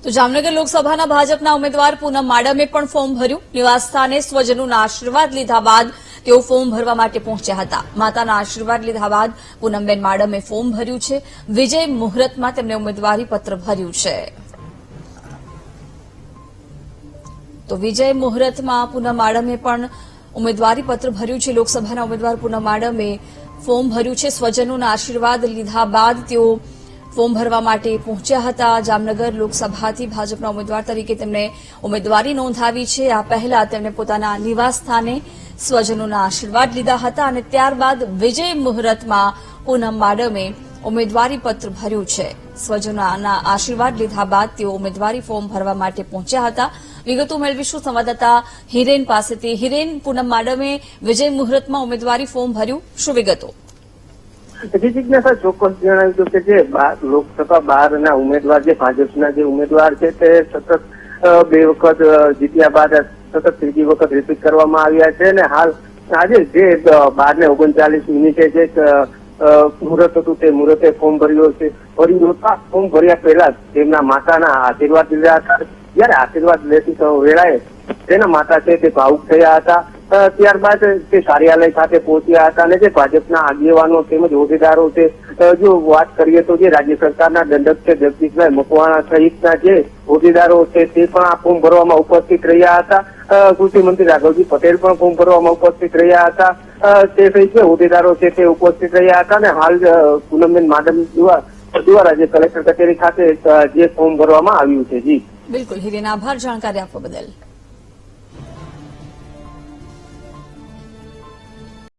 તો જામનગર લોકસભાના ભાજપના ઉમેદવાર પૂનમ માડમે પણ ફોર્મ ભર્યું। નિવાસસ્થાને સ્વજનોના આશીર્વાદ લીધા બાદ તેઓ ફોર્મ ભરવા માટે પહોંચ્યા હતા। માતાના આશીર્વાદ લીધા બાદ પૂનમબેન માડમે ફોર્મ ભર્યું છે। વિજય મુહૂર્તમાં તેમણે ઉમેદવારી પત્ર ભર્યું છે। તો વિજય મુહૂર્તમાં પૂનમ માડમે પણ ઉમેદવારી પત્ર ભર્યું છે। લોકસભાના ઉમેદવાર પૂનમ માડમે ફોર્મ ભર્યું છે। સ્વજનોના આશીર્વાદ લીધા બાદ તેઓ ફોર્મ ભરવા માટે પહોંચ્યા હતા। જામનગર લોકસભાથી ભાજપના ઉમેદવાર તરીકે તેમણે ઉમેદવારી નોંધાવી છે। આ પહેલા તેમણે પોતાના નિવાસ સ્થાને સ્વજનોના આશીર્વાદ લીધા હતા અને ત્યારબાદ વિજય મુહૂર્તમાં પૂનમ માડમે ઉમેદવારી પત્ર ભર્યું છે। સ્વજનોના આશીર્વાદ લીધા બાદ તેઓ ઉમેદવારી ફોર્મ ભરવા માટે પહોંચ્યા હતા। વિગતો મેળવીશું સંવાદદાતા હિરેન પાસેથી। હિરેન, પૂનમ માડમે વિજય મુહૂર્તમાં ઉમેદવારી ફોર્મ ભર્યું, શું વિગતો? જિજ્ઞાસા ચોક્કસ જણાવ્યું કે જે લોકસભા 12ના ઉમેદવાર જે ભાજપના જે ઉમેદવાર છે તે સતત 2 વખત જીત્યા બાદ સતત ત્રીજી વખત રિપીટ કરવામાં આવ્યા છે અને હાલ આજે જે 12:39 મિનિટે જે મુહૂર્ત હતું તે મુહૂર્તે ફોર્મ ભર્યું છે। ફોર્મ ભર્યા પહેલા તેમના માતાના આશીર્વાદ લીધા હતા। જયારે આશીર્વાદ લેતી વેળાએ તેના માતા છે તે ભાવુક થયા હતા। ત્યારબાદ તે કાર્યાલય ખાતે પહોંચ્યા હતા અને જે ભાજપના આગેવાનો તેમજ હોદ્દેદારો છે, જો વાત કરીએ તો જે રાજ્ય સરકારના દંડક છે જગદીશભાઈ મકવાણા સહિતના જે હોદ્દેદારો છે તે પણ આ ફોર્મ ભરવામાં ઉપસ્થિત રહ્યા હતા। કૃષિ મંત્રી રાઘવજી પટેલ પણ ફોર્મ ભરવામાં ઉપસ્થિત રહ્યા હતા। તે સહિત હોદ્દેદારો છે તે ઉપસ્થિત રહ્યા હતા અને હાલ પૂનમબેન માડમ દ્વારા જે કલેક્ટર કચેરી ખાતે જે ફોર્મ ભરવામાં આવ્યું છે। જી બિલકુલ હિરેન, આભાર જાણકારી આપવા બદલ।